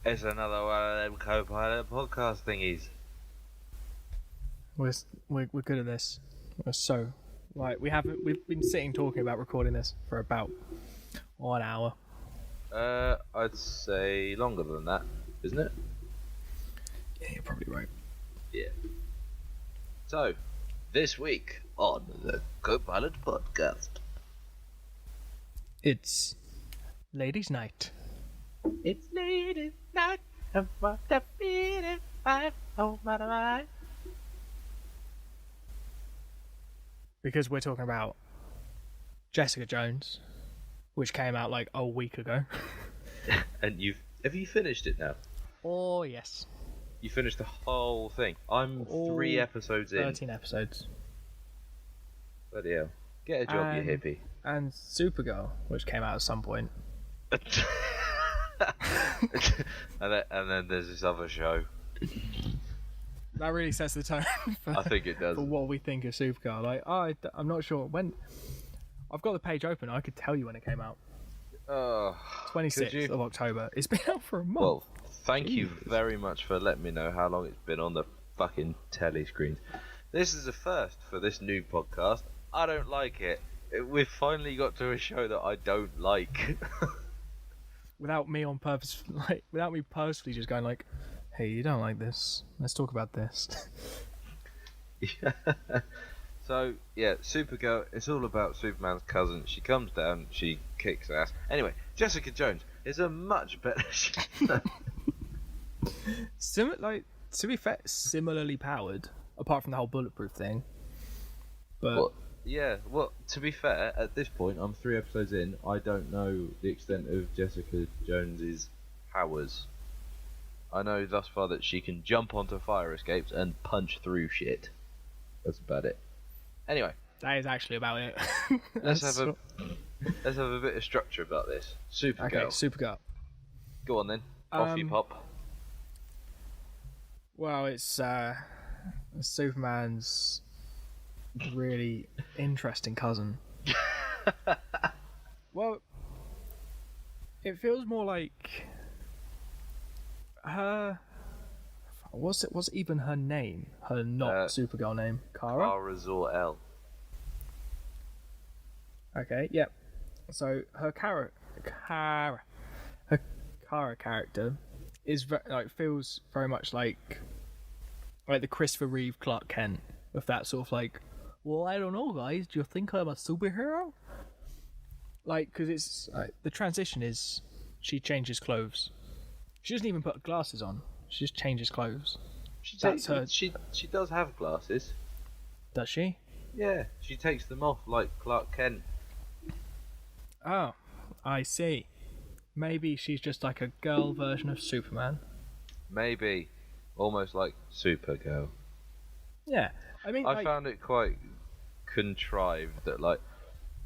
It's another one of them co-pilot podcast thingies. We're good at this. We've been sitting talking about recording this for about 1 hour. I'd say longer than that, isn't it? Yeah, you're probably right. Yeah. So, this week on the Co-Pilot Podcast. It's Ladies' Night. It's ladies' night, and what the feeling, oh my. Because we're talking about Jessica Jones, which came out like a week ago. And have you finished it now? Oh, yes. You finished the whole thing. I'm 3 episodes in. 13 episodes. Bloody hell. Get a job, you hippie. And Supergirl, which came out at some point. and then there's this other show. That really sets the tone I think it does. for what we think of Supergirl. Like, I'm not sure when. I've got the page open. I could tell you when it came out. 26th of October. It's been out for a month. Well, thank you very much for letting me know how long it's been on the fucking telly screens. This is a first for this new podcast. I don't like it. We've finally got to a show that I don't like. Without me on purpose, without me purposely just going like, "Hey, you don't like this? Let's talk about this." Yeah. So yeah, Supergirl. It's all about Superman's cousin. She comes down, she kicks ass. Anyway, Jessica Jones is a much better show. To be fair, similarly powered, apart from the whole bulletproof thing. But well, to be fair, at this point, I'm 3 episodes in. I don't know the extent of Jessica Jones's powers. I know thus far that she can jump onto fire escapes and punch through shit. That's about it. Anyway, that is actually about it. let's have a bit of structure about this. Supergirl. Okay, Supergirl. Go on then. Off you pop. Well, it's Superman's really interesting cousin. Well, it feels more like her. What's even her name? Her not Supergirl name? Kara? Kara Zor-El. Okay, yep. So her Kara character is feels very much like the Christopher Reeve Clark Kent, with that sort of like, well, I don't know, guys. Do you think I'm a superhero? Like, because it's the transition is she changes clothes. She doesn't even put glasses on. She just changes clothes. She does have glasses. Does she? Yeah, she takes them off like Clark Kent. Oh, I see. Maybe she's just like a girl version of Superman. Maybe. Almost like Supergirl. Yeah, I mean, I found it quite contrived that, like,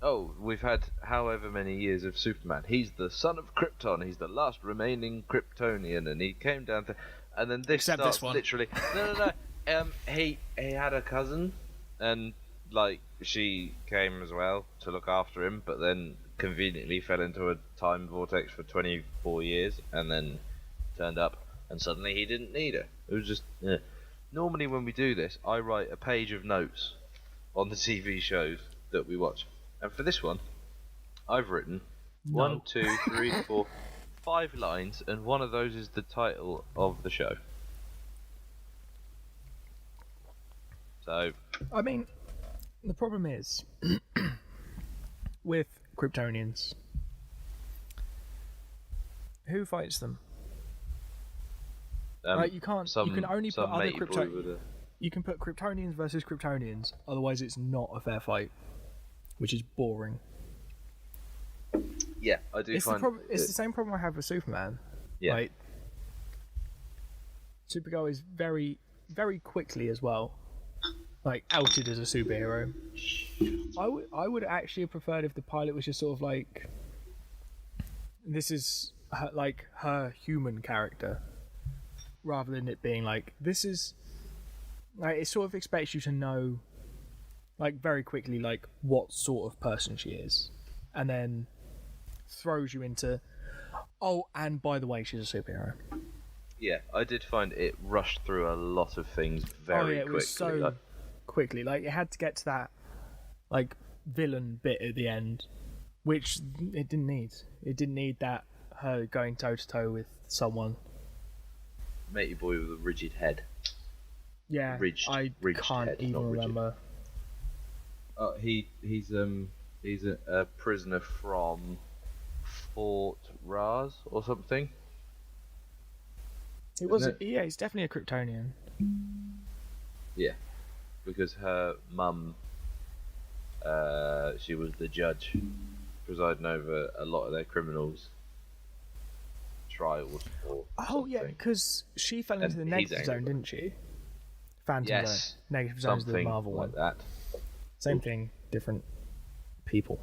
oh, we've had however many years of Superman. He's the son of Krypton. He's the last remaining Kryptonian, and he came down to. And then this Except starts this one. Literally. No. He had a cousin, and like she came as well to look after him, but then conveniently fell into a time vortex for 24 years, and then turned up, and suddenly he didn't need her. It was just. Normally, when we do this, I write a page of notes on the TV shows that we watch. And for this one, I've written 1, 2, 3, 4, 5 lines, and one of those is the title of the show. So, I mean, the problem is with Kryptonians, who fights them? You can't. You can only put other Kryptonians. You can put Kryptonians versus Kryptonians. Otherwise, it's not a fair fight, which is boring. Yeah, I do find it's the same problem I have with Superman. Yeah. Like, Supergirl is very, very quickly as well, like, outed as a superhero. I would actually have preferred if the pilot was just sort of like, this is her human character, rather than it being like, this is like, it sort of expects you to know, like, very quickly, like, what sort of person she is, and then throws you into, oh, and by the way, she's a superhero. Yeah, I did find it rushed through a lot of things Oh very yeah, it was quickly. so quickly. Like it had to get to that like villain bit at the end, which it didn't need. It didn't need that her going toe to toe with someone. Matey boy with a rigid head. Yeah, I Ridged can't head, even not rigid. remember. He's a prisoner from Fort Raz or something. It Isn't was it? yeah, he's definitely a Kryptonian. Yeah, because her mum, she was the judge presiding over a lot of their criminals' trials or Oh yeah, something. because she fell into And the he's negative angry zone, about didn't she? Phantom zone. Yes, Negative zone's the something Marvel like one. that. Same thing, different people.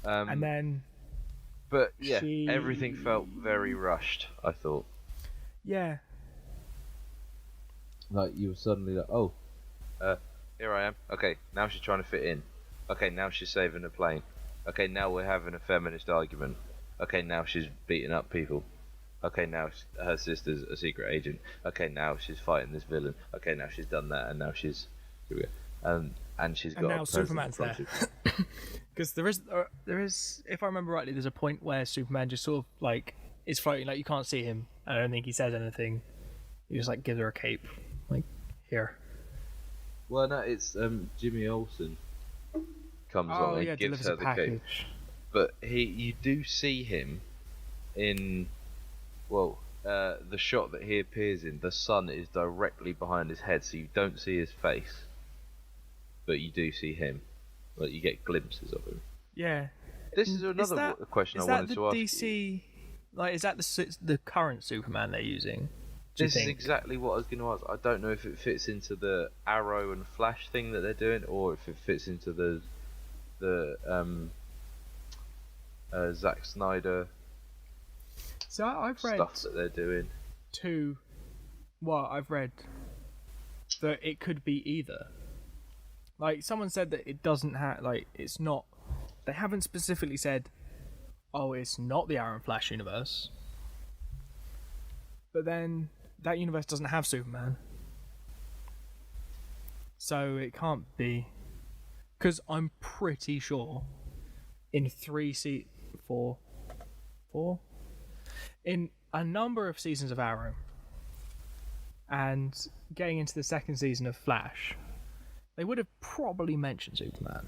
And then But yeah, she everything felt very rushed. I thought, yeah. like you were suddenly like, oh, here I am. Okay, now she's trying to fit in. Okay, now she's saving a plane. Okay, now we're having a feminist argument. Okay, now she's beating up people. Okay, now her sister's a secret agent. Okay, now she's fighting this villain. Okay, now she's done that, and now she's, and she's got And now a president Superman's from there. Superman. Because there is, if I remember rightly, there's a point where Superman just sort of like is floating, like you can't see him. I don't think he says anything. He just like gives her a cape, like here. Well, no, it's Jimmy Olsen comes Oh on and yeah, gives delivers her a the package. cape. But you do see him in, well, the shot that he appears in. The sun is directly behind his head, so you don't see his face, but you do see him. Like you get glimpses of him. Yeah. This is another question I wanted to ask. Is that the DC? Like, is that the current Superman they're using? Do you This is think? exactly what I was going to ask. I don't know if it fits into the Arrow and Flash thing that they're doing, or if it fits into the Zack Snyder So I've read stuff that they're doing. I've read that it could be either. Like someone said that it doesn't have, like it's not. They haven't specifically said, oh, it's not the Arrow and Flash universe. But then that universe doesn't have Superman, so it can't be. Because I'm pretty sure in four, in a number of seasons of Arrow and getting into the second season of Flash, they would have probably mentioned Superman.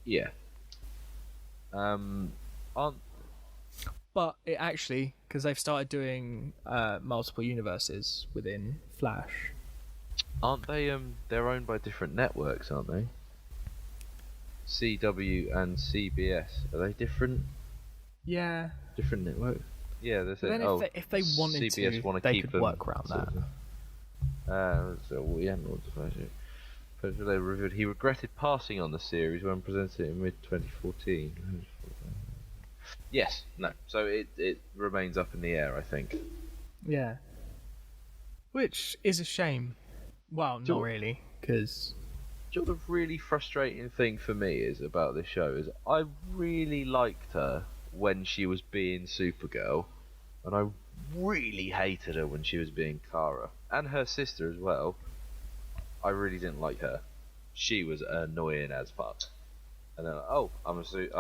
Yeah. Aren't But it actually, because they've started doing multiple universes within Flash. they they're owned by different networks, aren't they? CW and CBS, are they different Yeah. networks? Yeah, they're But saying, then if they wanted CBS to, want to they keep could them, work around sort that. of. So we hadn't want to finish it. But they revealed he regretted passing on the series when presented in mid 2014. Yes, no. So it remains up in the air, I think. Yeah. Which is a shame. Well, not really, because Do you know what the really frustrating thing for me is about this show is I really liked her when she was being Supergirl, and I really hated her when she was being Kara, and her sister as well. I really didn't like her. She was annoying as fuck. And then, oh, I'm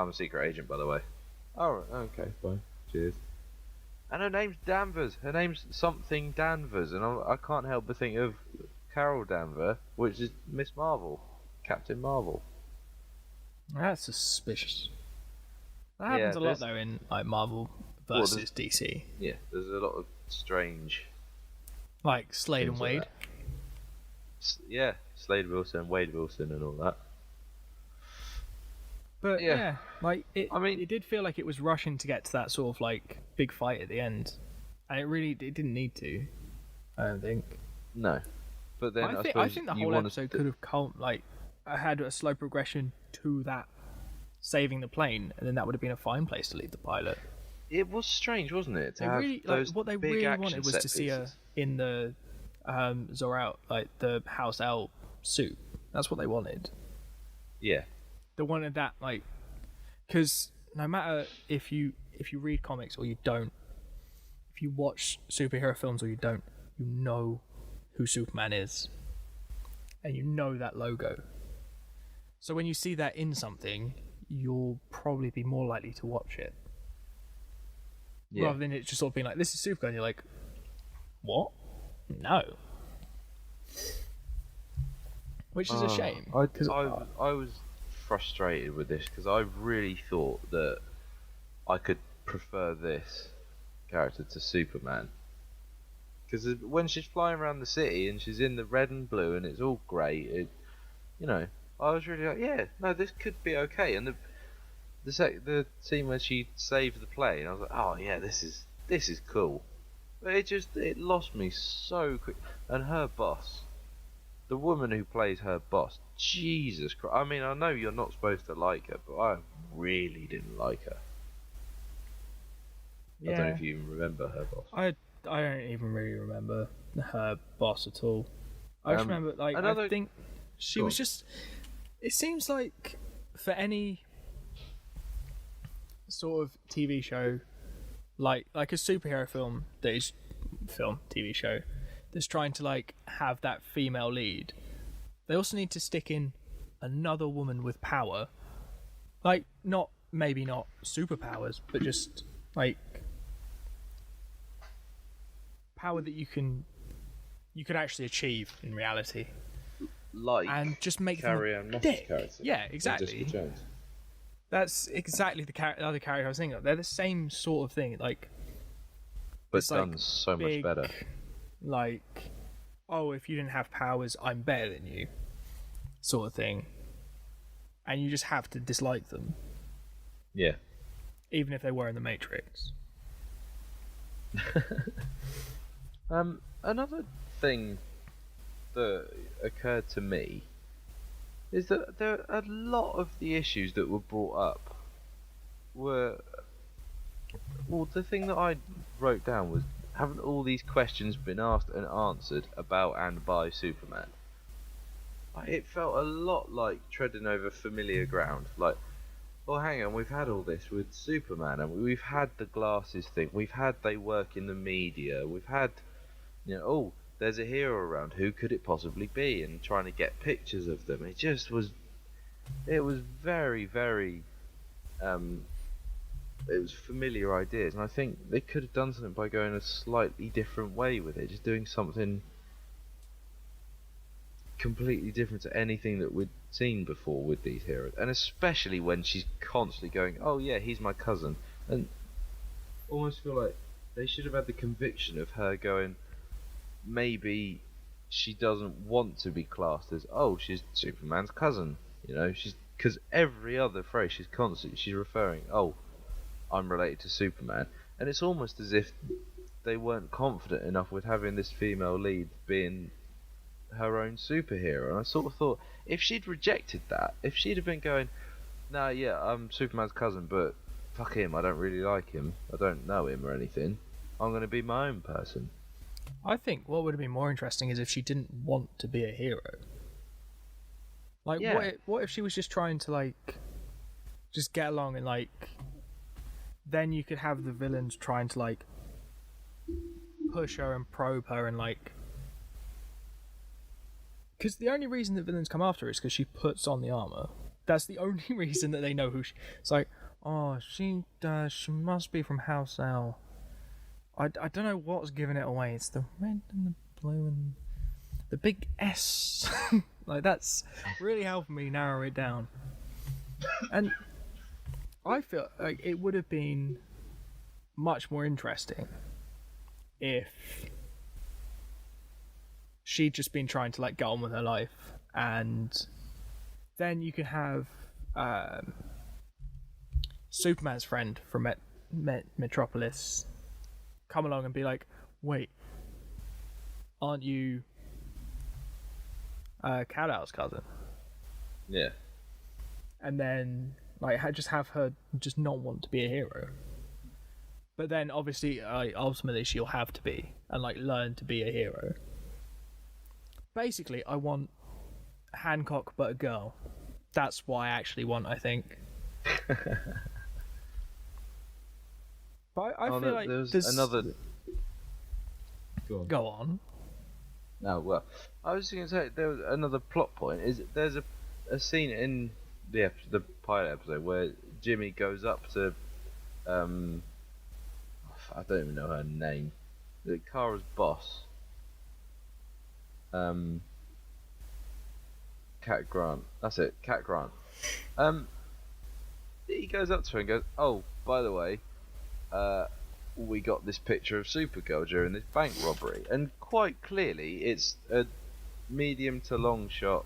a secret agent, by the way. Oh, okay, fine. Cheers. And her name's Danvers. Her name's something Danvers, and I can't help but think of Carol Danvers, which is Miss Marvel, Captain Marvel. that's suspicious. That happens a lot though in like Marvel versus DC. Yeah, there's a lot of strange. Like Slade and things like Wade. that. Yeah, Slade Wilson, Wade Wilson, and all that. But Yeah. yeah, like it. I mean- it did feel like it was rushing to get to that sort of like big fight at the end, and it didn't need to. I don't think. No, but then I I suppose think the you whole wanted episode to- could have had a slow progression to that saving the plane, and then that would have been a fine place to leave the pilot. It was strange, wasn't it? To They have really those what they big really action wanted was set to see her pieces. in the Zor-El, like the House L suit. That's what they wanted. Yeah, They wanted that like, because no matter if you read comics or you don't, if if you watch superhero films or you don't, you know who Superman is, and you know that logo. So when you see that in something, you'll probably be more likely to watch it. Yeah. Rather than it just sort of being like, this is Supergirl, and you're like, what? No. Which is a shame. I was frustrated with this because I really thought that I could prefer this character to Superman. Because when she's flying around the city and she's in the red and blue and it's all great, I was really like, yeah, no, this could be okay. And the scene when she saved the plane, I was like, oh yeah, this is cool. But it lost me so quick. And her boss, the woman who plays her boss, Jesus Christ. I mean, I know you're not supposed to like her, but I really didn't like her. Yeah. I don't know if you even remember her boss. I don't even really remember her boss at all. I just remember, like, I think she was just... It seems like for any sort of TV show, like a superhero film TV show that's trying to like have that female lead, they also need to stick in another woman with power, like maybe not superpowers, but just like power that you could actually achieve in reality, Like and just make Carrie-Anne them Moss's dick. character. Yeah, exactly. Jessica Jones. That's exactly the other character I was thinking of. They're the same sort of thing, like, But it's done like so much big, better. Like, oh, if you didn't have powers, I'm better than you, sort of thing. And you just have to dislike them, Yeah. even if they were in the Matrix. Another thing that occurred to me is that a lot of the issues that were brought up were... Well, the thing that I wrote down was, haven't all these questions been asked and answered about and by Superman? It felt a lot like treading over familiar ground. Like, well, hang on, we've had all this with Superman, and we've had the glasses thing, we've had they work in the media, we've had, oh, there's a hero around, who could it possibly be, and trying to get pictures of them. It was very, very, it was familiar ideas, and I think they could have done something by going a slightly different way with it, just doing something completely different to anything that we'd seen before with these heroes, and especially when she's constantly going, oh yeah, he's my cousin, and almost feel like they should have had the conviction of her going, maybe she doesn't want to be classed as, oh, she's Superman's cousin, because every other phrase she's referring, oh, I'm related to Superman, and it's almost as if they weren't confident enough with having this female lead being her own superhero. And I sort of thought, if she'd rejected that, if she'd have been going, nah, yeah, I'm Superman's cousin, but fuck him, I don't really like him, I don't know him or anything, I'm going to be my own person. I think what would have been more interesting is if she didn't want to be a hero. Like, Yeah. what if she was just trying to, like, just get along, and, like, then you could have the villains trying to, like, push her and probe her and, like... Because the only reason that villains come after her is because she puts on the armor. That's the only reason that they know who she... It's like, oh, she must be from House L. I don't know what's giving it away. It's the red and the blue and the big S. Like, that's really helping me narrow it down. And I feel like it would have been much more interesting if she'd just been trying to, like, get on with her life, and then you could have Superman's friend from Metropolis come along and be like, wait, aren't you Kal-El's cousin? Yeah. And then, like, just have her just not want to be a hero. But then, obviously, ultimately, she'll have to be, and, like, learn to be a hero. Basically, I want Hancock but a girl. That's what I actually want, I think. But I feel like there's Go on. Go on. No, well, I was going to say there was another plot point. Is there's a scene in the pilot episode where Jimmy goes up to I don't even know her name. Kara's boss. Cat Grant. That's it, Cat Grant. He goes up to her and goes, "Oh, by the way, we got this picture of Supergirl during this bank robbery," and quite clearly it's a medium to long shot,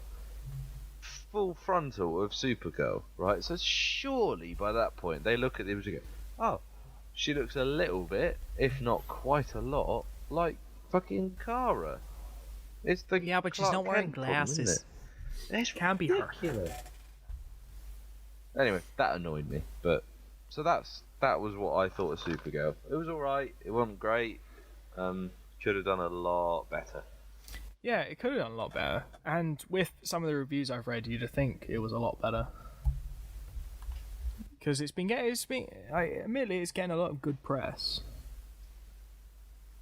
full frontal of Supergirl, right? So surely by that point they look at the image and go, "Oh, she looks a little bit, if not quite a lot, like fucking Kara." It's the Yeah, but she's Clark not wearing Kent problem, glasses. isn't it? It's Can be her. ridiculous. Anyway, that annoyed me, but so that was what I thought of Supergirl. It was alright, it wasn't great. Could have done a lot better. Yeah, it could have done a lot better. And with some of the reviews I've read, you'd think it was a lot better. Because admittedly, it's getting a lot of good press.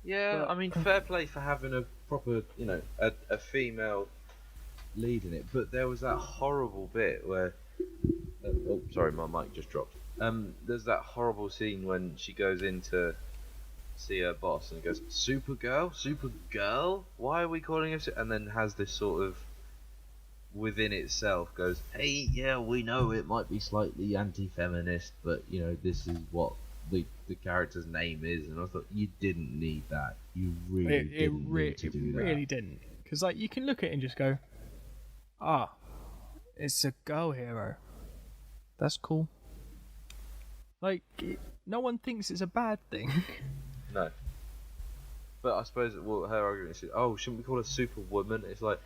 Yeah, But- I mean, fair play for having a proper, a female lead in it. But there was that horrible bit where, oh, sorry, my mic just dropped. There's that horrible scene when she goes in to see her boss and goes, Supergirl, why are we calling her? And then has this sort of within itself goes, hey, yeah, we know it might be slightly anti-feminist, but this is what the character's name is. And I thought, you didn't need that. You really didn't need to do that. It really didn't. Because you can look at it and just go, it's a girl hero. That's cool. No one thinks it's a bad thing. No. But I suppose her argument is, oh, shouldn't we call her Superwoman? It's like,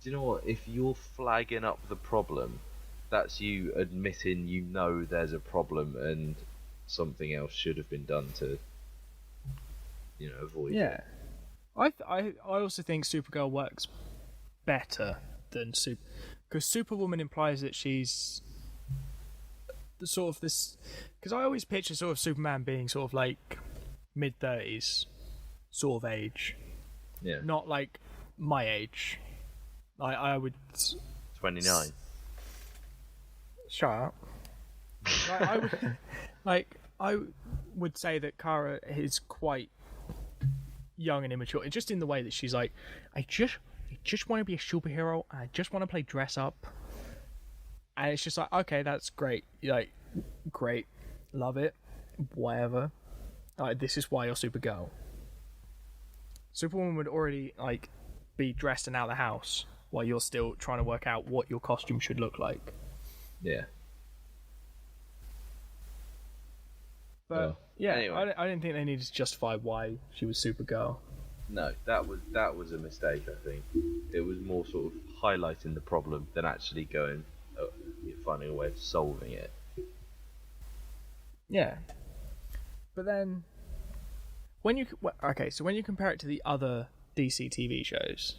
do you know what? If you're flagging up the problem, that's you admitting there's a problem and something else should have been done to, avoid it. Yeah. I also think Supergirl works better than because Superwoman implies that she's the sort of this, because I always picture sort of Superman being sort of like mid-30s sort of age, Yeah. not like my age. I would 29. shut up. I would say that Kara is quite young and immature, just in the way that she's like, I just want to be a superhero. I just want to play dress up, and it's just like, okay, that's great. Like, great, love it, whatever. This is why you're Supergirl. Superwoman would already be dressed and out of the house while you're still trying to work out what your costume should look like. Yeah. But yeah, anyway. I didn't think they needed to justify why she was Supergirl. No, that was a mistake, I think. It was more sort of highlighting the problem than actually finding a way of solving it. Yeah. But then, when you compare it to the other DC TV shows,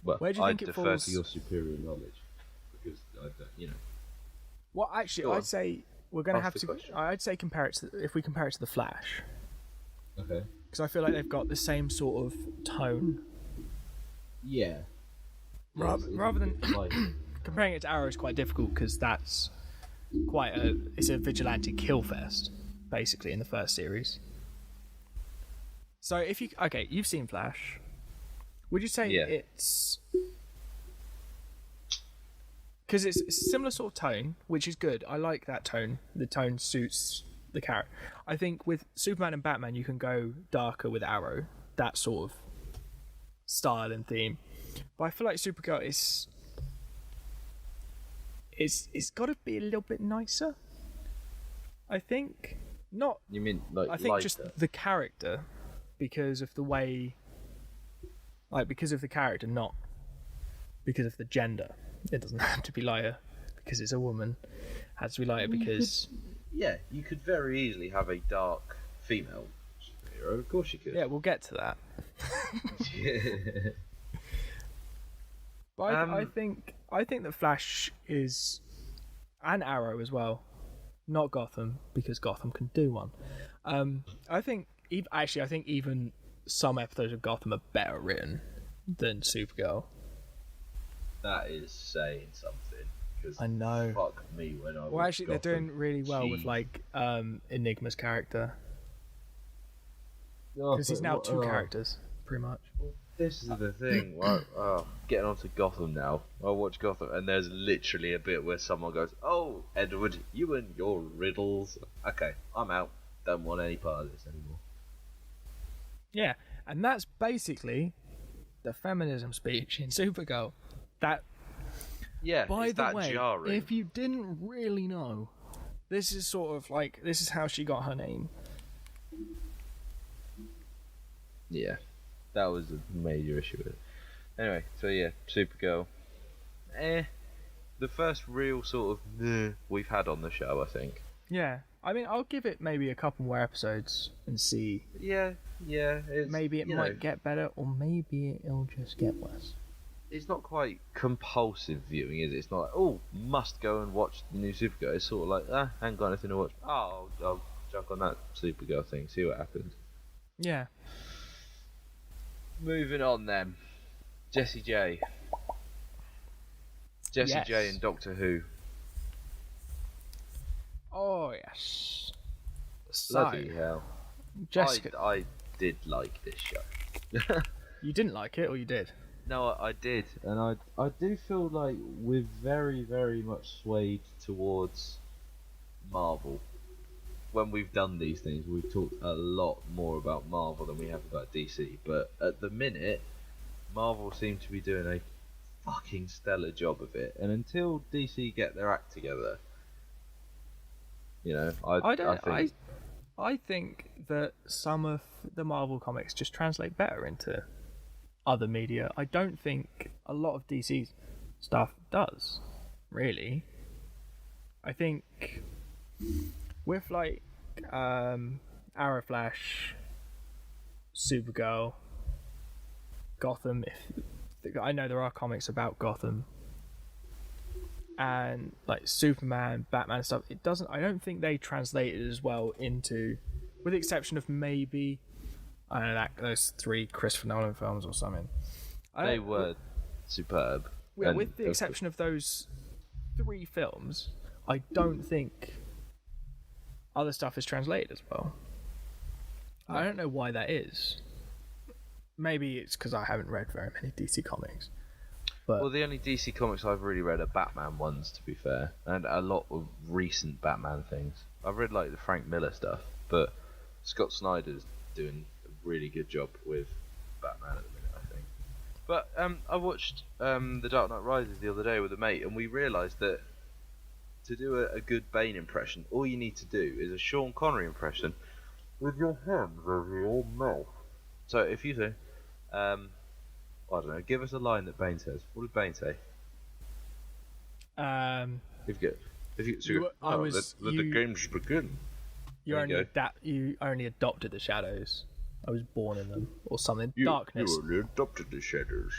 Well, where do you think I'd it defer falls? to your superior knowledge because I don't, well, actually, Go on. I'd say we're going to Ask have the to. question. I'd say if we compare it to the Flash, Okay. because I feel like they've got the same sort of tone. Yeah. Rather than like, comparing it to Arrow is quite difficult because that's it's a vigilante kill fest basically in the first series. So if you've seen Flash, would you say Yeah. it's because it's a similar sort of tone, which is good. I like that tone. The tone suits the character. I think with Superman and Batman you can go darker with Arrow, that sort of style and theme. But I feel like Supergirl it's got to be a little bit nicer. I think not. You mean like I think lighter? just the character, because of the way, because of the character, not because of the gender. It doesn't have to be lighter because it's a woman. It has to be lighter because you could very easily have a dark female superhero. Of course you could. yeah, we'll get to that. But I think that Flash is, and Arrow as well, not Gotham because Gotham can do one. I think even some episodes of Gotham are better written than Supergirl. That is saying something. 'Cause I know. Fuck me when I. Well, actually, they're doing really well with like Enigma's character, because he's now two characters, pretty much. This is the thing. Right, getting on to Gotham now. I watch Gotham, and there's literally a bit where someone goes, "Oh, Edward, you and your riddles." Okay, I'm out. Don't want any part of this anymore. Yeah, and that's basically the feminism speech in Supergirl. That, Yeah, by it's the that way, jarring. if you didn't really know, this is sort of like, this is how she got her name. Yeah, that was a major issue with it. Anyway, so yeah, Supergirl. The first real sort of we've had on the show, I think. Yeah, I mean, I'll give it maybe a couple more episodes and see. Yeah. It's, Maybe it might get better, or maybe it'll just get worse. It's not quite compulsive viewing, is it? It's not like, oh, must go and watch the new Supergirl. It's sort of like, I ain't got anything to watch. Oh, I'll jump on that Supergirl thing, see what happens. Yeah. Moving on then. Jessie J. Jessie J and Doctor Who. Oh, yes. So, Bloody hell. Jessica, I did like this show. you didn't like it, or you did? No, I did, and I do feel like we're very, very much swayed towards Marvel. When we've done these things, we've talked a lot more about Marvel than we have about DC. But at the minute, Marvel seem to be doing a fucking stellar job of it. And until DC get their act together, you know, I think that some of the Marvel comics just translate better into other media. I don't think a lot of DC's stuff does, really. I think with like Arrow, Flash, Supergirl, Gotham, I know there are comics about Gotham, and like Superman, Batman stuff, I don't think they translate it as well into, with the exception of maybe, I don't know, those 3 Christopher Nolan films or something. They were superb. Yeah, with the exception of those 3 films, I don't think other stuff is translated as well. I don't know why that is. Maybe it's because I haven't read very many DC comics. But Well, the only DC comics I've really read are Batman ones, to be fair, and a lot of recent Batman things. I've read like the Frank Miller stuff, but Scott Snyder's doing a really good job with Batman at the minute, I think. But I watched The Dark Knight Rises the other day with a mate, and we realised that to do a good Bane impression, all you need to do is a Sean Connery impression with your hands over your mouth. So if you say, I don't know, give us a line that Bane says. What did Bane say? Let the games begin. You only adopted the shadows. I was born in them, or something. Darkness. You only adopted the shadows.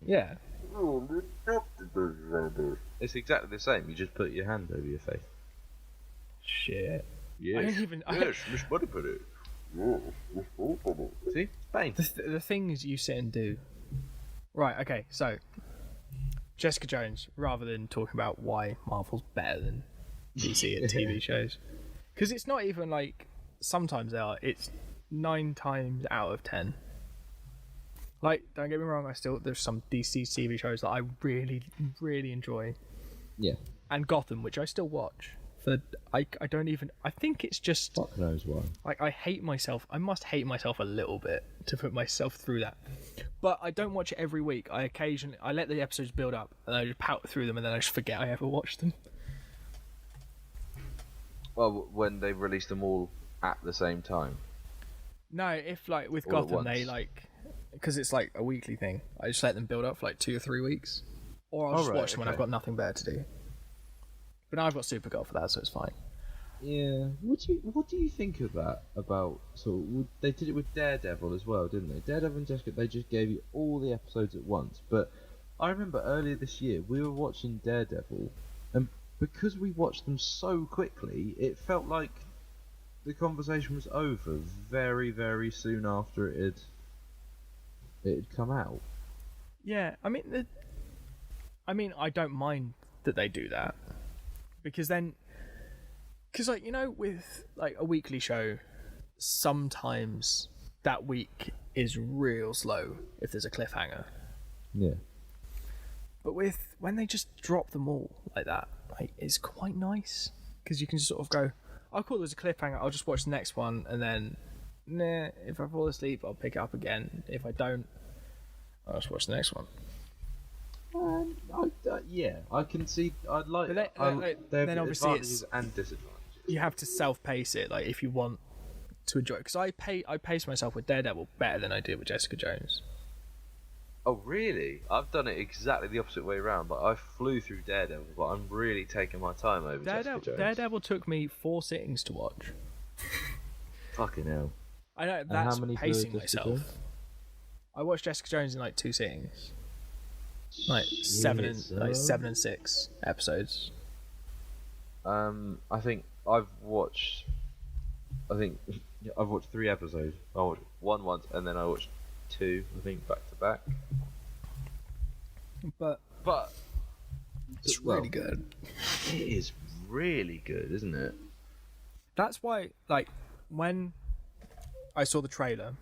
Yeah. You only adopted the shadows. It's exactly the same. You just put your hand over your face. Shit. Yes. I don't even. Yes, Miss Butterput. See? Bane. The things you sit and do. Right, okay, so Jessica Jones, rather than talking about why Marvel's better than DC at TV shows. Because it's not even like, sometimes they are, it's 9 times out of 10. Like, don't get me wrong, there's some DC TV shows that I really, really enjoy. Yeah. And Gotham, which I still watch. I think it's just, Fuck knows why. like, I hate myself. I must hate myself a little bit to put myself through that. But I don't watch it every week. I let the episodes build up, and I just pout through them, and then I just forget I ever watched them. Well, when they release them all at the same time. No, if like with All at Gotham, they once. like, because it's like a weekly thing. I just let them build up for like 2 or 3 weeks, or I'll just right, watch them when I've okay. got nothing better to do. But now I've got Supergirl for that, so it's fine. Yeah. What do you think of that? About they did it with Daredevil as well, didn't they? Daredevil and Jessica, they just gave you all the episodes at once. But I remember earlier this year we were watching Daredevil, and because we watched them so quickly, it felt like the conversation was over very, very soon after it had come out. Yeah, I mean, I don't mind that they do that because like with like a weekly show, sometimes that week is real slow if there's a cliffhanger. Yeah. But when they just drop them all like that, like, it's quite nice because you can just sort of go, "I'll call this a cliffhanger. I'll just watch the next one, and then, if I fall asleep, I'll pick it up again. If I don't, I'll just watch the next one." Yeah, I can see. I'd like. But then obviously advantages and disadvantages. you have to self-pace it, like if you want to enjoy it. Because I pace myself with Daredevil better than I do with Jessica Jones. Oh really? I've done it exactly the opposite way around. Like I flew through Daredevil, but I'm really taking my time over Jessica Jones. Daredevil took me 4 sittings to watch. Fucking hell. I know how that's many pacing for Jessica myself. Jones? I watched Jessica Jones in like 2 sittings, like 7 and 6 episodes. I think I've watched 3 episodes. I watched one once, and then I watched 2, I think, back to back. But it's really good. It is really good, isn't it? That's why, like, when I saw the trailer,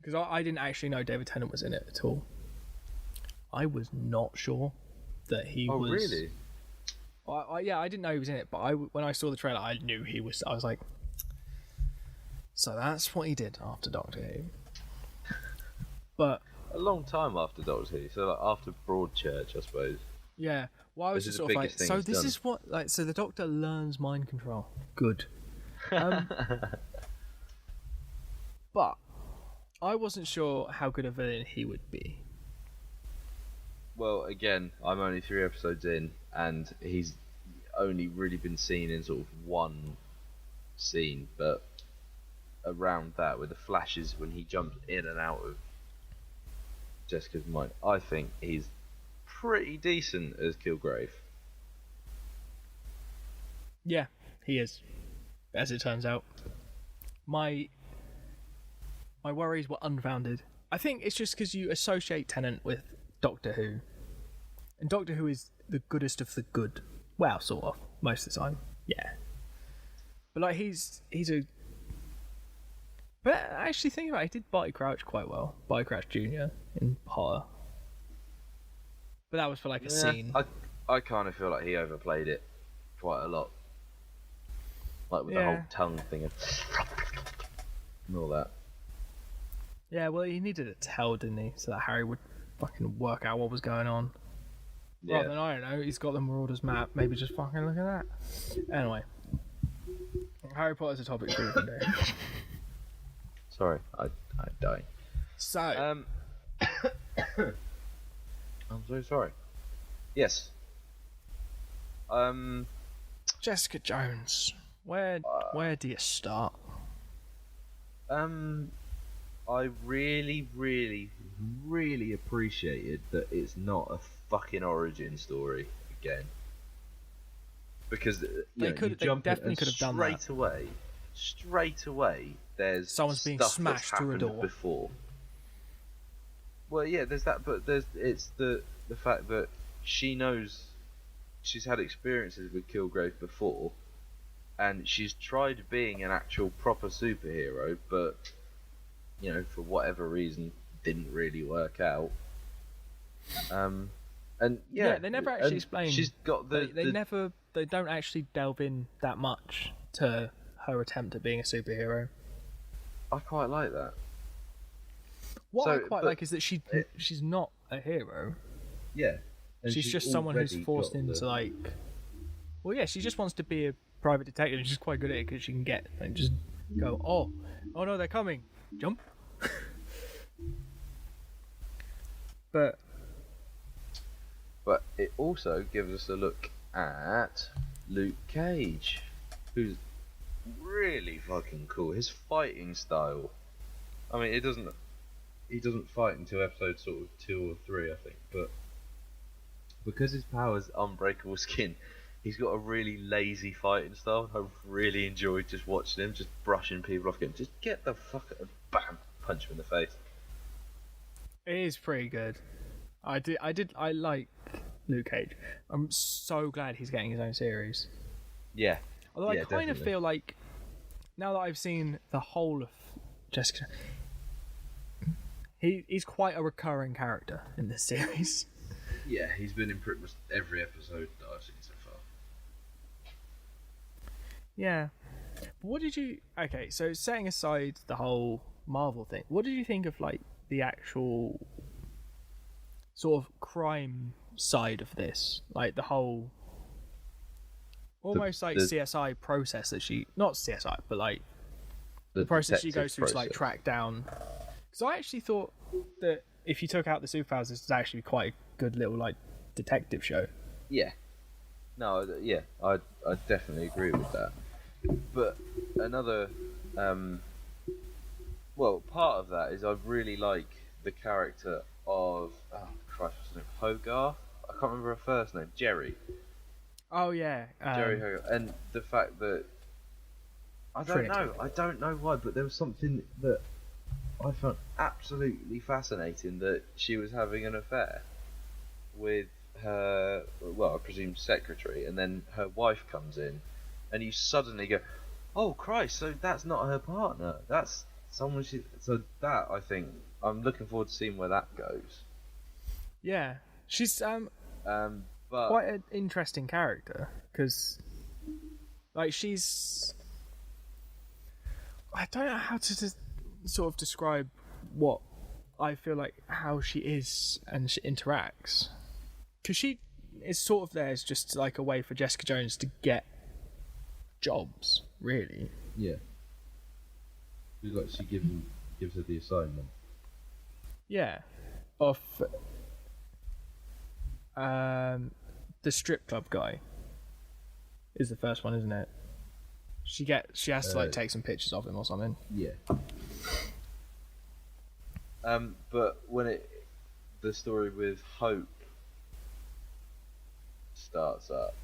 because I didn't actually know David Tennant was in it at all. I was not sure that he was. Oh, really? I didn't know he was in it, but when I saw the trailer, I knew he was. I was like, so that's what he did after Doctor Who. But a long time after Doctor Who, so like after Broadchurch, I suppose. Yeah, well, I was This is just the sort of like, biggest thing so he's this done. is what, like, so the Doctor learns mind control. Good. But I wasn't sure how good a villain he would be. Well, again, I'm only 3 episodes in, and he's only really been seen in sort of one scene, but around that, with the flashes when he jumps in and out of Jessica's mind, I think he's pretty decent as Kilgrave. Yeah, he is, as it turns out. My worries were unfounded. I think it's just because you associate Tennant with Doctor Who, and Doctor Who is the goodest of the good. Well, sort of, most of the time. Yeah, but like he's a. But actually, thinking about it, he did Barty Crouch quite well. Barty Crouch Jr. in Potter. But that was for like a scene. I kind of feel like he overplayed it quite a lot. Like with the Yeah. whole tongue thing and all that. Yeah, well, he needed a tell, didn't he? So that Harry would fucking work out what was going on. Yeah. Rather than, I don't know, he's got the Marauders map, maybe just fucking look at that. Anyway. Harry Potter's a topic for a different day. Sorry, I died. So, I'm so sorry. Yes. Jessica Jones. Where do you start? I really, really, really appreciated that it's not a fucking origin story again. Because They definitely in could have done that. Straight away, there's Someone's being stuff smashed that's through a happened door. before. Well, yeah, there's that, but it's the fact that she knows she's had experiences with Kilgrave before, and she's tried being an actual proper superhero, but for whatever reason, didn't really work out. And yeah, they never actually explain. She's got They don't actually delve in that much to her attempt at being a superhero. I quite like that. What I So, quite but like is that she's not a hero. Yeah, and She's just someone who's already forced got into the- like. Well, yeah, she just wants to be a private detective, and she's quite good at it because she can get and just go, oh no, they're coming, jump. But it also gives us a look at Luke Cage, who's really fucking cool. His fighting style. I mean, he doesn't fight until episode sort of 2 or 3, I think. But because his power's unbreakable skin, he's got a really lazy fighting style. I really enjoyed just watching him, just brushing people off, going, just get the fuck out, and bam, punch him in the face. It is pretty good. I like Luke Cage. I'm so glad he's getting his own series. Yeah. Although I Yeah, kind of definitely. feel like now that I've seen the whole of Jessica, he's quite a recurring character in this series. Yeah, he's been in pretty much every episode that I've seen so far. Yeah. But what did you? Okay, so setting aside the whole Marvel thing, what did you think of like the actual sort of crime side of this? Like the whole almost like the- CSI process that not CSI, but like The process she detective goes through to like process. track down. Because I actually thought that if you took out the superpowers, this would actually be quite a good little like detective show. Yeah. No, yeah, I definitely agree with that. But another, well, part of that is I really like the character of, oh Christ, what's her name? Hogarth? I can't remember her first name. Jerry. Oh yeah, Jerry Hogarth. And the fact that, I don't Trinity. know why, but there was something that I found absolutely fascinating, that she was having an affair with her, well, I presume secretary, and then her wife comes in, and you suddenly go, oh Christ, so that's not her partner, that's someone she, so that, I think, I'm looking forward to seeing where that goes. Yeah, she's But quite an interesting character because, like, she's. I don't know how to sort of describe what I feel like how she is and she interacts, because she is sort of there as just like a way for Jessica Jones to get jobs, really. Yeah. She gives her the assignment. Yeah, of the strip club guy is the first one, isn't it? She has to like take some pictures of him or something. Yeah. but when the story with Hope starts up,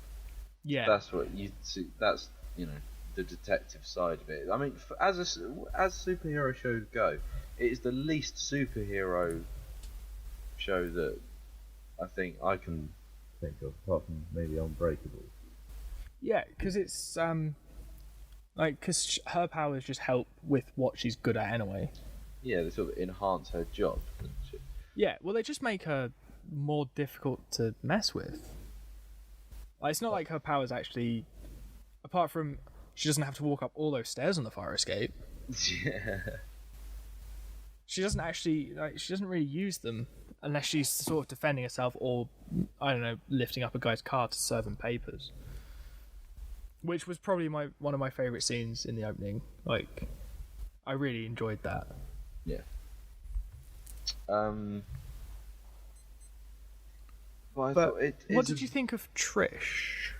Yeah, that's what you see. That's, you know, the detective side of it. I mean, as superhero shows go, it is the least superhero show that I think I can Think of, apart from maybe Unbreakable. yeah, because it's like because her powers just help with what she's good at anyway. Yeah, they sort of enhance her job and shit. Yeah, well, they just make her more difficult to mess with. Like, it's not like her powers actually, apart from she doesn't have to walk up all those stairs on the fire escape. Yeah. She doesn't actually she doesn't really use them unless she's sort of defending herself or, I don't know, lifting up a guy's car to serve him papers. Which was probably one of my favourite scenes in the opening. Like, I really enjoyed that. Yeah. But I But thought what did you think of Trish,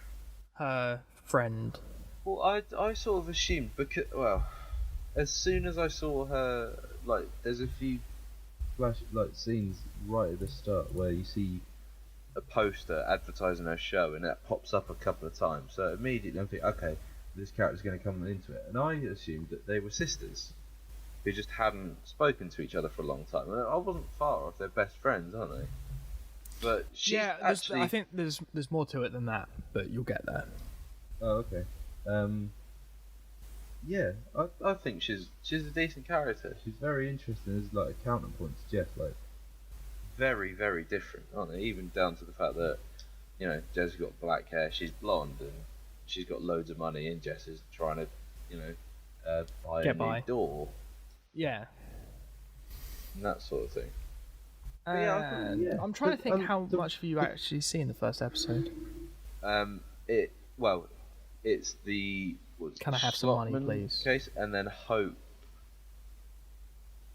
her friend? Well, I sort of assumed, because, well, as soon as I saw her, like, there's a few Scenes right at the start where you see a poster advertising her show, and that pops up a couple of times. So immediately I'm thinking, okay, this character's going to come into it, and I assumed that they were sisters who just hadn't spoken to each other for a long time. And I wasn't far off; they're best friends, aren't they? But she's actually, I think there's more to it than that, but you'll get there. Oh, okay. Yeah, I think she's a decent character. she's very interesting as like a counterpoint to Jess. Like, Very, very different, aren't they? Even down to the fact that, you know, Jess has got black hair, she's blonde, and she's got loads of money, and Jess is trying to, you know, buy Get a by. new door Yeah. and that sort of thing. And yeah. I'm trying to But, think how the- much have you actually seen in the first episode. It's the what's Can I have some money, Slotman please? case, and then Hope.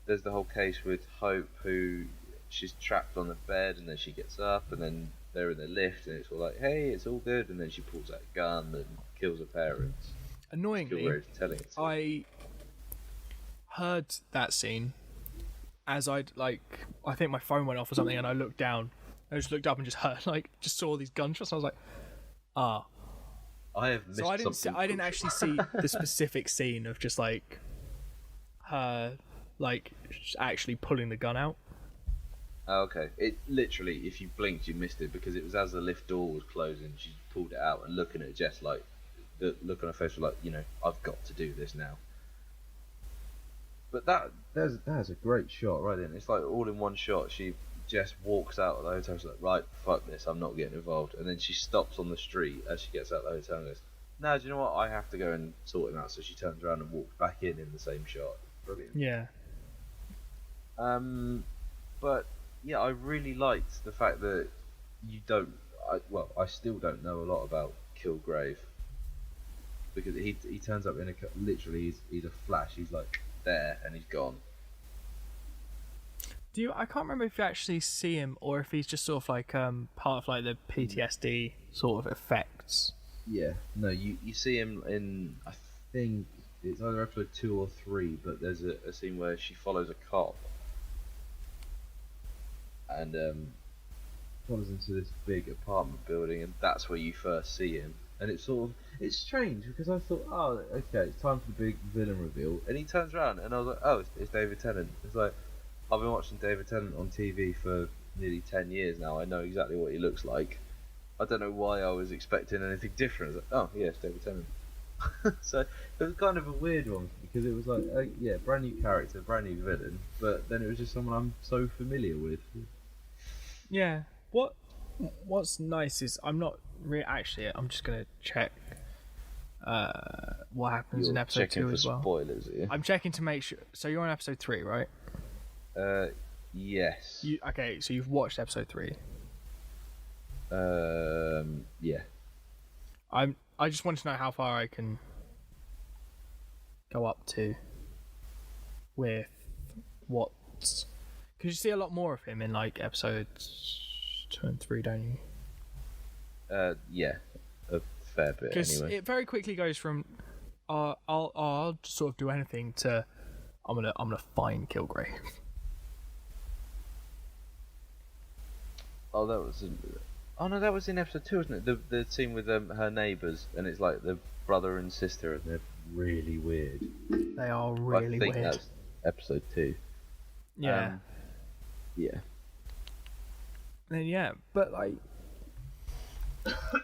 There's the whole case with Hope, who she's trapped on the bed, and then she gets up, and then they're in the lift, and it's all like, "Hey, it's all good," and then she pulls out a gun and kills her parents. Kill Annoyingly, where it's telling it to. I heard that scene as I think my phone went off or something, and I looked down. I just looked up and just heard just saw these gunshots. And I was like, I have missed So I didn't. something. I didn't actually see the specific scene of just like her, like actually pulling the gun out. Oh, okay. It literally, if you blinked, you missed it because it was as the lift door was closing, she pulled it out and looking at Jess like, the look on her face was like, I've got to do this now. But that's a great shot right in. It's like all in one shot. Jess walks out of the hotel. She's like, right, fuck this, I'm not getting involved. And then she stops on the street as she gets out of the hotel and goes, no, do you know what? I have to go and sort him out. So she turns around and walks back in the same shot. Brilliant. Yeah. But yeah, I really liked the fact that you don't. I still don't know a lot about Kilgrave because he turns up in literally he's a flash. He's like there and he's gone. I can't remember if you actually see him or if he's just sort of like part of like the PTSD sort of effects. Yeah, no, you see him in, I think it's either episode 2 or 3, but there's a scene where she follows a cop and follows into this big apartment building, and that's where you first see him. And it's strange because I thought, oh, okay, it's time for the big villain reveal, and he turns around and I was like, oh, it's David Tennant. It's like, I've been watching David Tennant on TV for nearly 10 years now. I know exactly what he looks like. I don't know why I was expecting anything different. I was like, oh, yeah, it's David Tennant. So it was kind of a weird one because it was like, yeah, brand new character, brand new villain, but then it was just someone I'm so familiar with. Yeah. What's nice is I'm not actually. I'm just gonna check what happens in episode 2 as well. Spoilers, yeah. I'm checking to make sure. So you're on episode 3, right? Yes. Okay, so you've watched episode 3. Yeah. I just want to know how far I can go up to with what, because you see a lot more of him in like episodes 2 and 3, don't you? Yeah, a fair bit Because anyway. it very quickly goes from I'll just sort of do anything to I'm gonna find Kilgrave. Oh, that was in episode 2, wasn't it? The scene with her neighbours, and it's like the brother and sister, and they're really weird. They are really I think weird. that's episode 2. Yeah. Yeah. Then yeah, but like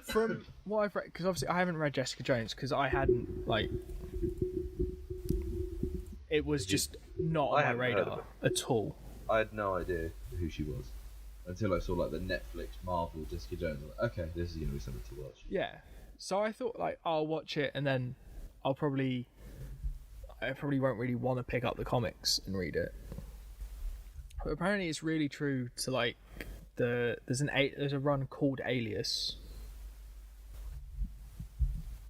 from what I've read, because obviously I haven't read Jessica Jones because I hadn't like it was just not on my haven't heard of radar it. at all. I had no idea who she was until I saw like the Netflix Marvel Jessica Jones. I'm like, okay, this is gonna be something to watch. Yeah, so I thought like I'll watch it and then I probably won't really want to pick up the comics and read it. But apparently it's really true to like there's a run called Alias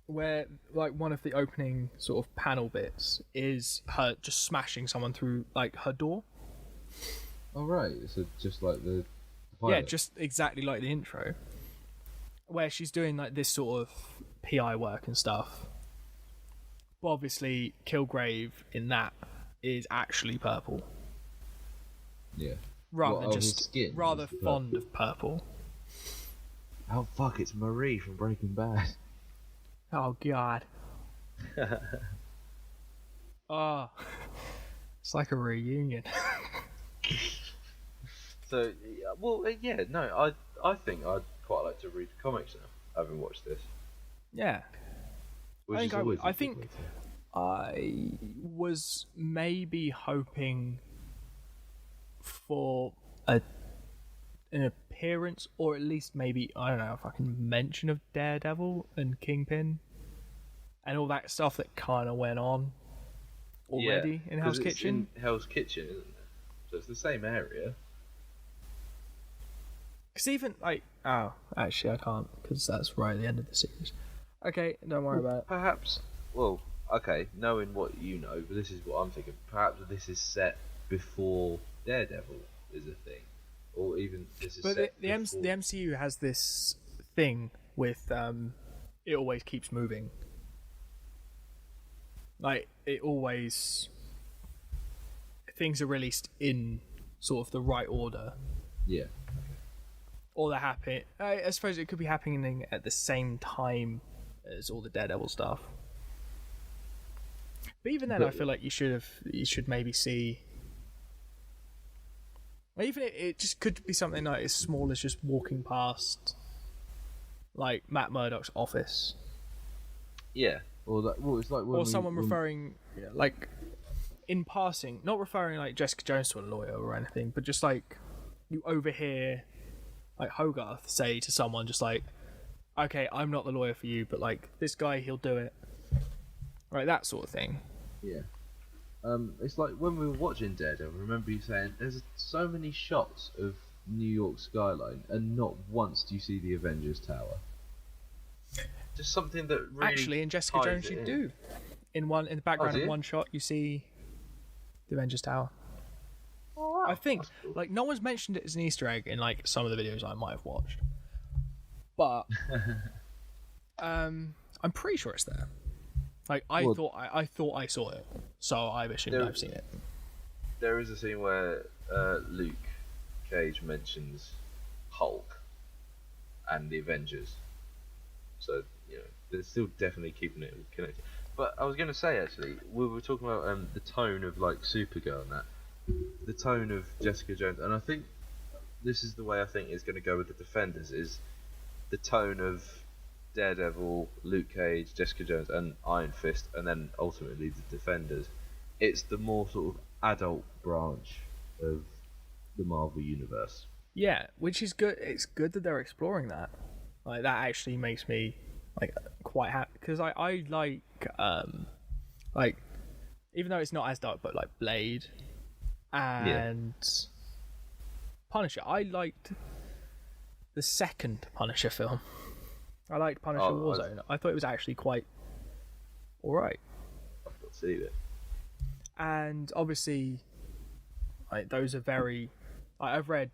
where like one of the opening sort of panel bits is her just smashing someone through like her door. Oh right, so just like the Yeah, pilot. just exactly like the intro, where she's doing like this sort of PI work and stuff. But obviously, Kilgrave in that is actually purple, Yeah. rather What, than his just skin rather is fond of purple. Oh fuck! It's Marie from Breaking Bad. Oh god. Oh, it's like a reunion. So, yeah, no, I think I'd quite like to read the comics now, having watched this. Yeah. Which I think is I always would. I a good think way to- I was maybe hoping for an appearance, or at least maybe, I don't know, if I can mention of Daredevil and Kingpin and all that stuff that kind of went on already in 'cause Hell's it's Kitchen. in Hell's Kitchen, isn't it? So it's the same area. Because even like, oh, actually I can't, because that's right at the end of the series. Okay, don't worry about it. Perhaps, well, okay, knowing what you know, but this is what I'm thinking. Perhaps this is set before Daredevil is a thing, or even this is But set the before... MCU has this thing with it always keeps moving. Like it always, things are released in sort of the right order, Yeah. or they're happening. I suppose it could be happening at the same time as all the Daredevil stuff. But even then, I feel like you should maybe see. Even it just could be something like as small as just walking past, like Matt Murdock's office. Yeah. Or like, well, it's like when Or someone referring, like, in passing, not referring like Jessica Jones to a lawyer or anything, but just like you overhear, like Hogarth say to someone, just like, "Okay, I'm not the lawyer for you, but like this guy, he'll do it." Right, that sort of thing. Yeah. It's like when we were watching Daredevil, I remember you saying there's so many shots of New York skyline and not once do you see the Avengers Tower. Just something that really Actually, in Jessica ties Jones, it you in. do. In the background do of you? one shot, you see the Avengers Tower. Oh, wow. I think, That's cool. like, no one's mentioned it as an Easter egg in like some of the videos I might have watched, but I'm pretty sure it's there. Like, I thought I saw it, so I assumed There- I've seen it. There is a scene where Luke Cage mentions Hulk and the Avengers, so they're still definitely keeping it connected. But I was going to say, actually, we were talking about the tone of like Supergirl and that, the tone of Jessica Jones, and I think this is the way I think it's going to go with the Defenders, is the tone of Daredevil, Luke Cage, Jessica Jones, and Iron Fist, and then ultimately the Defenders. It's the more sort of adult branch of the Marvel universe. Yeah, which is good. It's good that they're exploring that. Like, that actually makes me like quite happy, because I like, even though it's not as dark, but like Blade and Punisher. I liked the second Punisher film. I liked Punisher Warzone. I thought it was actually quite alright. I've not seen it. And obviously, like, those are very. I've read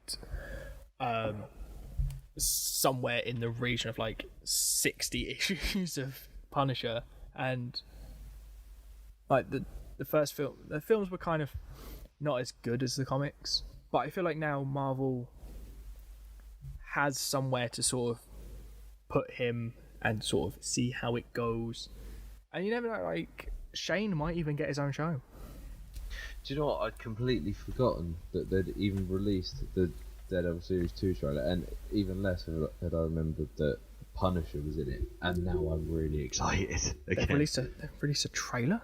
somewhere in the region of like 60 issues of Punisher, and like the first film, the films were kind of not as good as the comics, but I feel like now Marvel has somewhere to sort of put him and sort of see how it goes, and you never know, like Shane might even get his own show. Do you know what? I'd completely forgotten that they'd even released the Daredevil Series 2 trailer, and even less had I remembered that Punisher was in it, and now I'm really excited. They've released a trailer.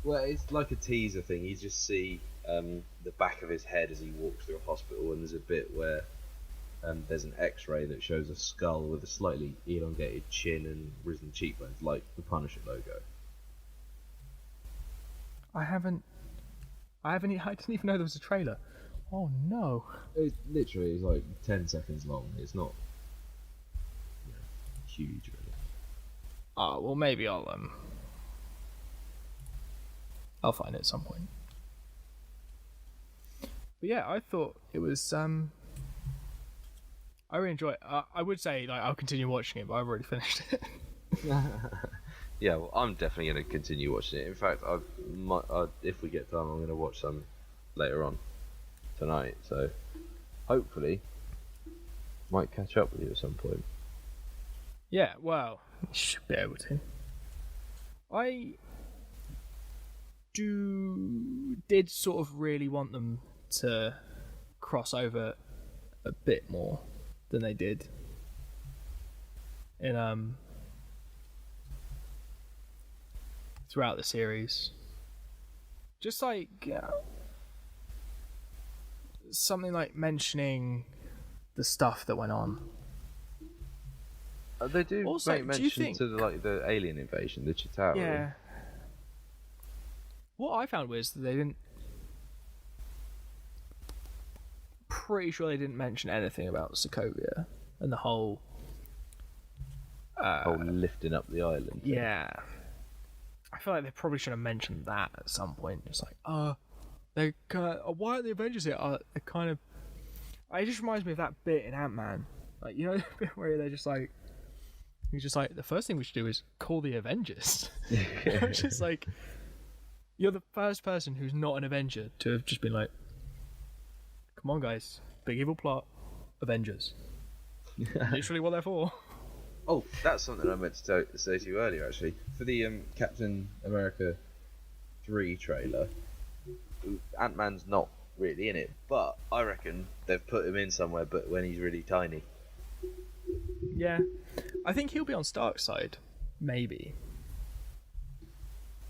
Well, it's like a teaser thing. You just see the back of his head as he walks through a hospital, and there's a bit where there's an X-ray that shows a skull with a slightly elongated chin and risen cheekbones, like the Punisher logo. I didn't even know there was a trailer. Oh no. It literally is like 10 seconds long. It's not huge, really. Oh well, maybe I'll find it at some point. But yeah, I thought it was I really enjoy it. I would say like I'll continue watching it, but I've already finished it. Yeah, well, I'm definitely going to continue watching it. In fact, if we get time, I'm going to watch some later on tonight. So hopefully, might catch up with you at some point. Yeah, well, you should be able to. I did sort of really want them to cross over a bit more than they did in throughout the series. Just like something like mentioning the stuff that went on. They do Also, make do you mention think- to the alien invasion, the Chitauri. Yeah. What I found was that they didn't. Pretty sure they didn't mention anything about Sokovia and the whole. Whole lifting up the island. Yeah. I feel like they probably should have mentioned that at some point. Just like, they kind of, why aren't the Avengers here? They kind of. It just reminds me of that bit in Ant-Man. Like, you know, the bit where they're just like. He's just like, the first thing we should do is call the Avengers. It's just like, you're the first person who's not an Avenger to have just been like, come on guys, big evil plot, Avengers. Literally what they're for. Oh, that's something I meant to say to you earlier, actually. For the Captain America 3 trailer, Ant-Man's not really in it, but I reckon they've put him in somewhere, but when he's really tiny. Yeah, I think he'll be on Stark's side, maybe.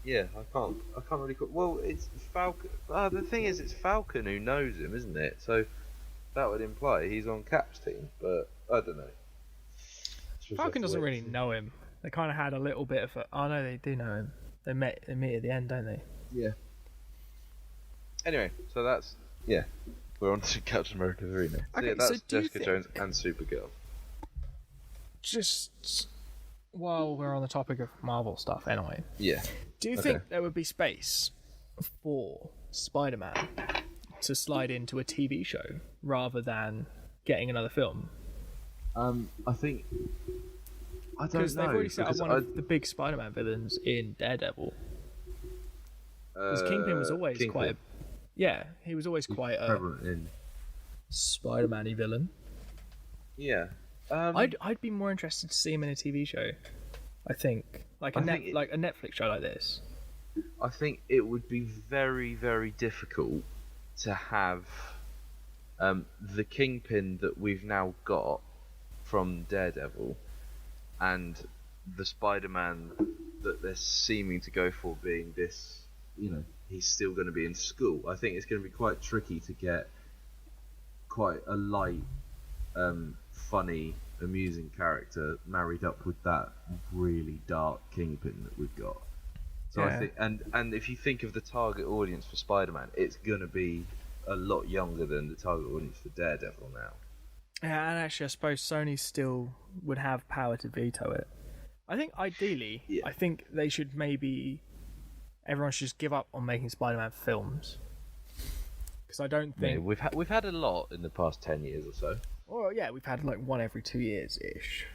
Yeah, I can't really. Well, it's Falcon. The thing is, it's Falcon who knows him, isn't it? So that would imply he's on Cap's team, but I don't know. Falcon doesn't really know him. They kind of had a little bit of a. Oh no, they do know him. They meet at the end, don't they? Yeah. Anyway, so that's we're on to Captain America 3 now. So Okay, yeah, that's so do you Jessica Jones and Supergirl. Just while we're on the topic of Marvel stuff, anyway. Yeah. Do you think there would be space for Spider-Man to slide into a TV show rather than getting another film? I think I don't know Because they've already set up because one of the big Spider-Man villains in Daredevil. Because Kingpin was always quite a... Yeah, he was always quite a prevalent in. Spider-Man-y villain. Yeah. I'd be more interested to see him in a TV show. I think like a Netflix show like this. I think it would be very, very difficult to have the Kingpin that we've now got from Daredevil and the Spider-Man that they're seeming to go for being this, he's still going to be in school. I think it's going to be quite tricky to get quite a light, funny, amusing character married up with that really dark Kingpin that we've got. So I think, and if you think of the target audience for Spider-Man, it's going to be a lot younger than the target audience for Daredevil now. Yeah, and actually, I suppose Sony still would have power to veto it. I think ideally, I think they should everyone should just give up on making Spider-Man films. Because I don't think we've had a lot in the past 10 years or so. Well, yeah, we've had like one every 2 years ish.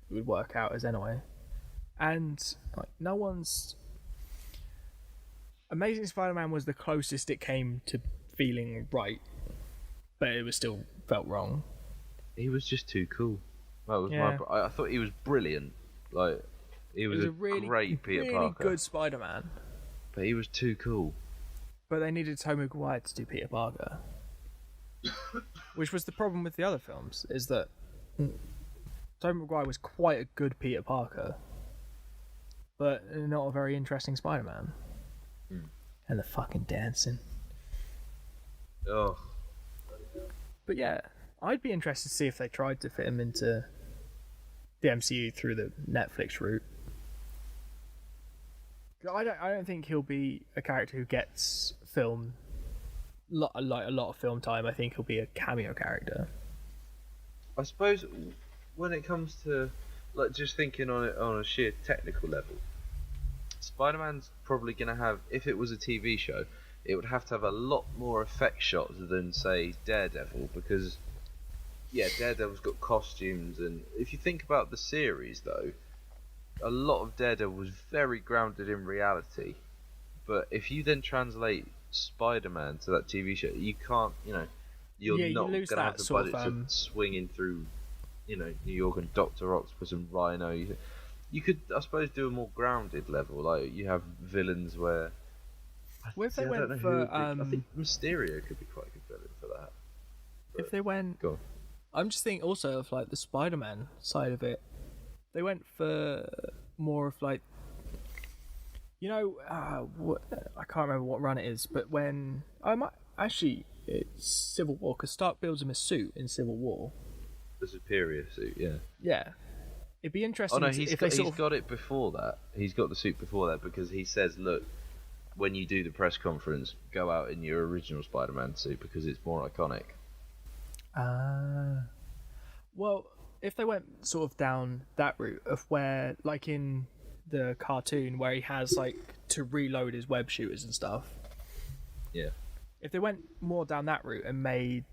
It would work out as anyway, and no one's. Amazing Spider-Man was the closest it came to feeling right, but it was still felt wrong. He was just too cool. That was Yeah. I thought he was brilliant. Like he was a really great Peter really Parker. good Spider-Man. But he was too cool. But they needed Tobey Maguire to do Peter Parker, which was the problem with the other films. Is that Tobey Maguire was quite a good Peter Parker, but not a very interesting Spider-Man. And the fucking dancing. Oh. But yeah, I'd be interested to see if they tried to fit him into the MCU through the Netflix route. I don't think he'll be a character who gets film like a lot of film time. I think he'll be a cameo character. I suppose when it comes to like just thinking on it on a sheer technical level, Spider-Man's probably going to have, if it was a TV show, it would have to have a lot more effect shots than say Daredevil, because Daredevil's got costumes, and if you think about the series though, a lot of Daredevil was very grounded in reality. But if you then translate Spider-Man to that TV show, you can't, you're not going to have the budget to swing in through, New York and Dr. Octopus and Rhino. You could, I suppose, do a more grounded level. Like you have villains where. What if they went for? I think Mysterio could be quite a good villain for that. But if they went, go on. I'm just thinking also of like the Spider-Man side of it. They went for more of like, what, I can't remember what run it is, but when it's Civil War, because Stark builds him a suit in Civil War. The Superior suit, yeah. Yeah, it'd be interesting. Oh no, he's got it before that. He's got the suit before that because he says, look, when you do the press conference, go out in your original Spider-Man suit because it's more iconic. Well, if they went sort of down that route of where, like in the cartoon, where he has like to reload his web shooters and stuff. Yeah. If they went more down that route and made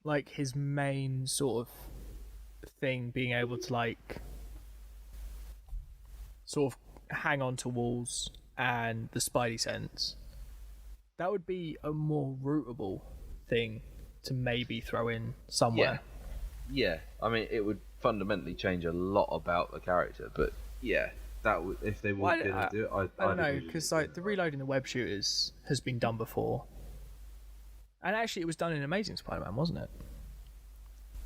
like his main sort of thing being able to like sort of hang on to walls and the Spidey sense, that would be a more rootable thing to maybe throw in somewhere. Yeah, I mean, it would fundamentally change a lot about the character, but yeah, that would if they were Well, gonna do it, I don't know, because like the reloading the web shooters has been done before, and actually it was done in Amazing Spider-Man, wasn't it?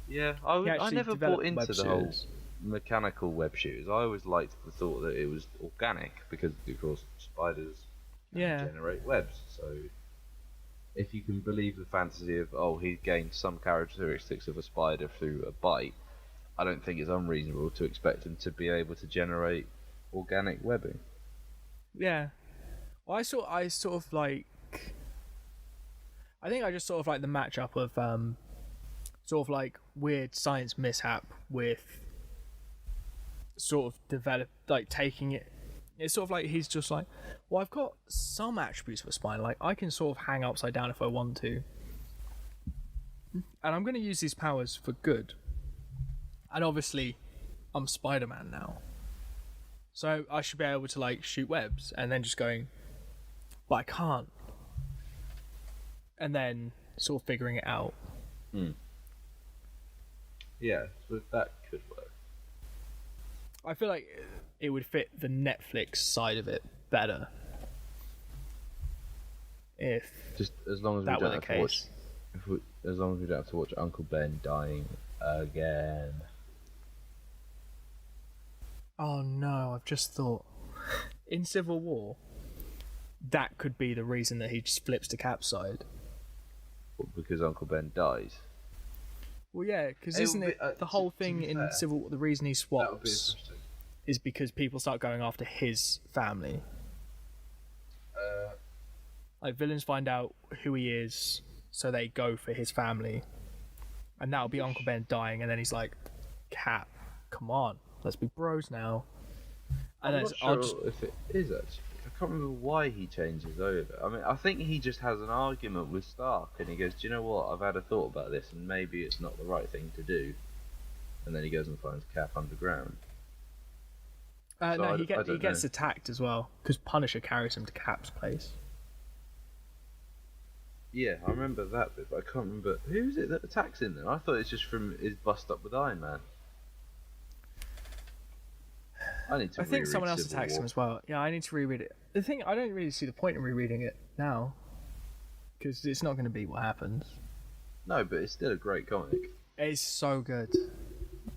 Yeah, He I actually never developed bought into web the whole shooters. mechanical web shooters. I always liked the thought that it was organic because, of course, spiders Yeah. generate webs. So, if you can believe the fantasy of he gained some characteristics of a spider through a bite, I don't think it's unreasonable to expect him to be able to generate organic webbing. Yeah. Well, I sort of like. I think I just sort of like the matchup of sort of like weird science mishap with sort of taking it. It's sort of like he's just like, well, I've got some attributes for Spider. Like I can sort of hang upside down if I want to, and I'm going to use these powers for good. And obviously, I'm Spider-Man now, so I should be able to like shoot webs. And then just going, but I can't. And then sort of figuring it out. Yeah, so that could work. I feel like it would fit the Netflix side of it better if Just as long as we that were don't the have to watch, case. as long as we don't have to watch Uncle Ben dying again. Oh no, I've just thought. In Civil War, that could be the reason that he just flips to Cap's side. Because Uncle Ben dies. Well, yeah, because It isn't would it be- the whole to thing be in fair, Civil War, the reason he That would be swaps interesting. is because people start going after his family. Like, villains find out who he is, so they go for his family. And that'll be Uncle Ben dying, and then he's like, Cap, come on, let's be bros now. And I'm then not sure if it is actually. I can't remember why he changes over. I mean, I think he just has an argument with Stark, and he goes, "Do you know what? I've had a thought about this, and maybe it's not the right thing to do." And then he goes and finds Cap underground. So no, I he don't gets know. attacked as well, because Punisher carries him to Cap's place. Yeah, I remember that bit, but I can't remember who's it that attacks him. Then I thought it's just from his bust up with Iron Man. I need to. I think reread someone else Civil attacks War. him as well. Yeah, I need to reread it. The thing, I don't really see the point in rereading it now, because it's not going to be what happens. No, but it's still a great comic. It's so good.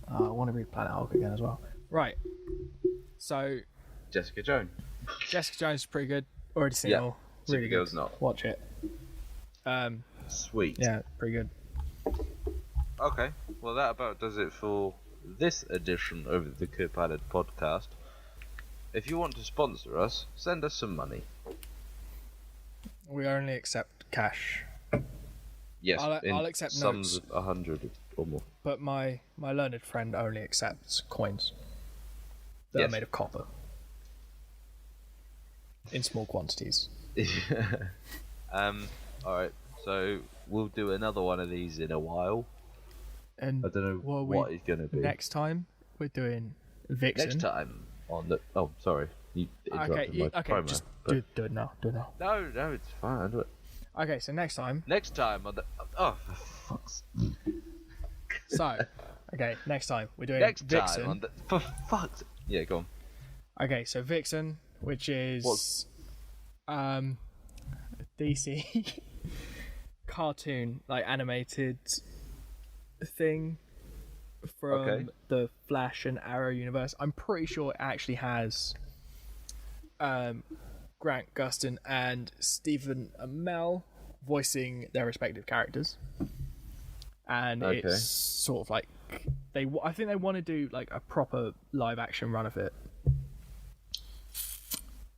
I want to read Planet Hulk again as well. Right. So, Jessica Jones. Jessica Jones is pretty good. Already seen it Yeah, all. Really Supergirl's good. not. Watch it. Sweet. Yeah, pretty good. Okay, well that about does it for this edition of the Co-Pilot podcast. If you want to sponsor us, send us some money. We only accept cash, Yes, I'll accept sums notes. of 100 or more. but my learned friend only accepts coins that Yes. are made of copper in small quantities. Alright, so we'll do another one of these in a while. And I don't know well, what it's going to be. next time we're doing Vixen. Next time on the... Oh, sorry. You interrupted my promo. Just but- do it now. Do it now. No, it's fine. I'll do it. Okay, so next time. Next time on the... Oh, for fuck's... So, okay, next time we're doing Next Vixen. time on the... For fuck's... Yeah, go on. Okay, so Vixen, which is DC cartoon, like animated thing from Okay. the Flash and Arrow universe. I'm pretty sure it actually has Grant Gustin and Stephen Amell voicing their respective characters, and Okay. it's sort of like I think they want to do like a proper live action run of it,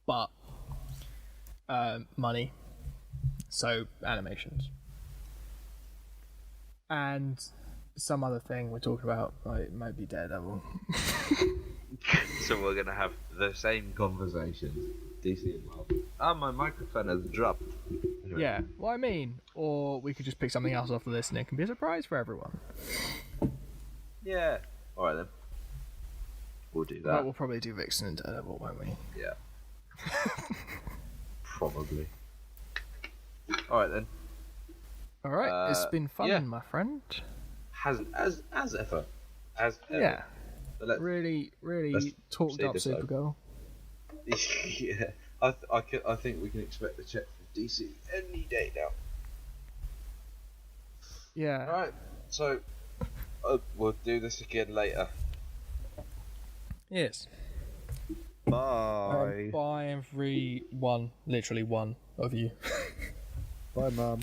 but money, so animations and some other thing we're talking about, like maybe Daredevil. So we're gonna have the same conversations, DC and Marvel. Ah, my microphone has dropped. Anyway. Yeah, well, I mean, or we could just pick something else off the list and it can be a surprise for everyone. Yeah. All right then. We'll do But that. we'll probably do Vixen and Daredevil, won't we? Yeah. Probably. All right then. All right, it's been fun, yeah. my friend. hasn't as ever, as ever. Yeah, So let's really talked proceed up this way. Supergirl. Yeah, I think we can expect the check from DC any day now. Yeah. Alright, so we'll do this again later. Yes. Bye. Bye everyone. Literally one of you. Bye, Mum.